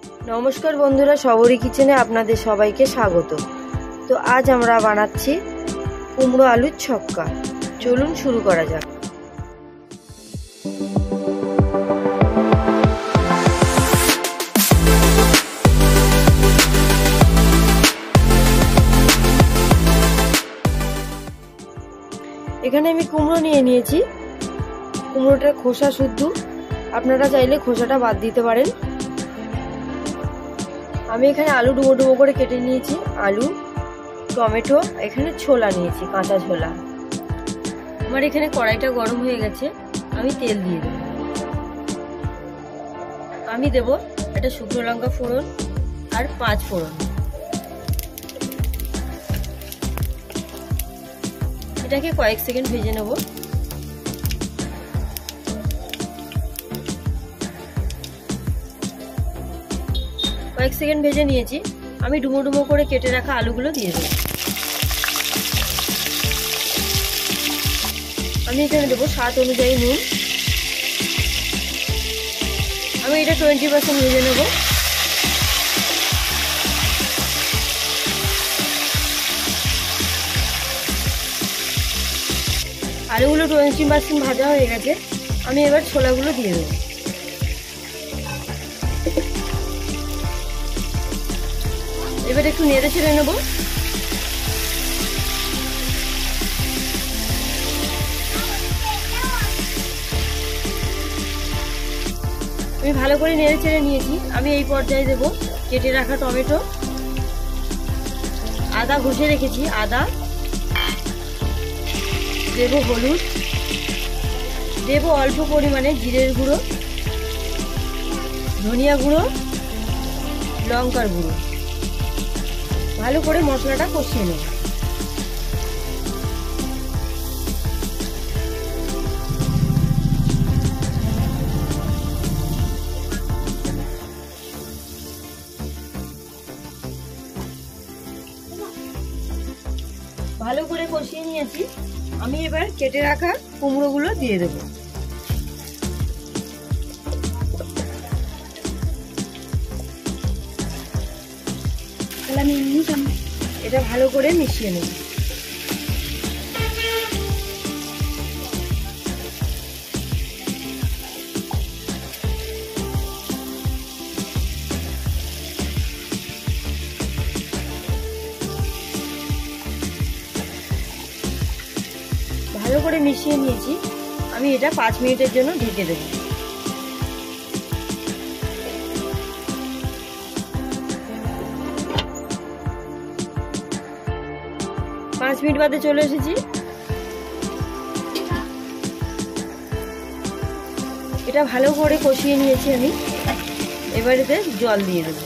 নমস্কার বন্ধুরা, শবরী কিচেনে আপনাদের সবাইকে স্বাগত। তো আজ আমরা বানাচ্ছি কুমড়ো আলুর ছক্কা। চলুন শুরু করা যাক। এখানে আমি কুমড়ো নিয়ে নিয়েছি। কুমড়োটার খোসা শুদ্ধ, আপনারা চাইলে খোসাটা বাদ দিতে পারেন। আমি এখানে আলু ডুবো ডুবো করে কেটে নিয়েছি। আলু, টমেটো, এখানে ছোলা নিয়েছি, কাঁচা ছোলা। আমার এখানে কড়াইটা গরম হয়ে গেছে, আমি তেল দিয়ে দেব। আমি দেব একটা শুকনো লঙ্কা ফোড়ন আর 5 ফোড়ন। এটাকে কয়েক সেকেন্ড ভেজে নেব। কয়েক সেকেন্ড ভেজে নিয়েছি। আমি ডুমো ডুমো করে কেটে রাখা আলুগুলো দিয়ে দেব। আমি এখানে দেবো স্বাদ অনুযায়ী নুন। আমি এটা 20% ভেজে নেব। আলুগুলো 20% ভাজা হয়ে গেছে। আমি এবার ছোলাগুলো দিয়ে দেবো। এবার একটু নেড়ে ছেড়ে নেব। আমি ভালো করে নেড়ে ছেড়ে নিয়েছি। আমি এই পর্যায়ে দেব কেটে রাখা টমেটো, আদা ঘষে রেখেছি আদা, দেব হলুদ, দেব অল্প পরিমাণে জিরের গুঁড়ো, ধনিয়া গুঁড়ো, লঙ্কার গুঁড়ো। ভালো করে মশলাটা কষিয়ে নেব। ভালো করে কষিয়ে নিয়েছি। আমি এবার কেটে রাখা কুমড়োগুলো দিয়ে দেব। এটা ভালো করে মিশিয়ে নেব। ভালো করে মিশিয়ে নিয়েছি। আমি এটা 5 মিনিটের জন্য ঢেকে দেব। 5 মিনিট বাদে চলে এসেছি। এটা ভালো করে কষিয়ে নিয়েছি আমি। এবার এতে জল দিয়ে দেব।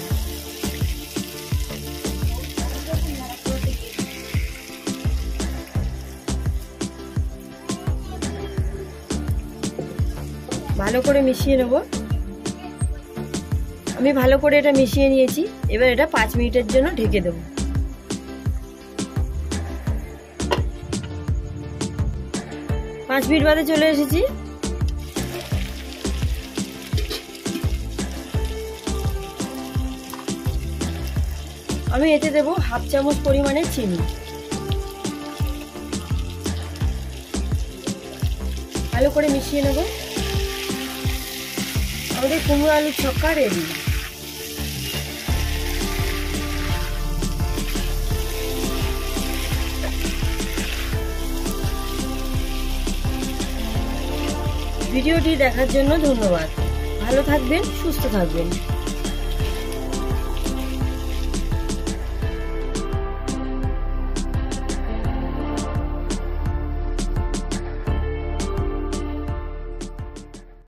ভালো করে মিশিয়ে নেব। আমি ভালো করে এটা মিশিয়ে নিয়েছি। এবার এটা 5 মিনিটের জন্য ঢেকে দেব। 5 মিনিট বাদে চলে এসেছি। আমি এতে দেব 1/2 চামচ পরিমাণে চিনি। ভালো করে মিশিয়ে নেব। আমাদের কুমড়ো আলুর ছক্কা রেডি। ভিডিওটি দেখার জন্য ধন্যবাদ। ভালো থাকবেন, সুস্থ থাকবেন।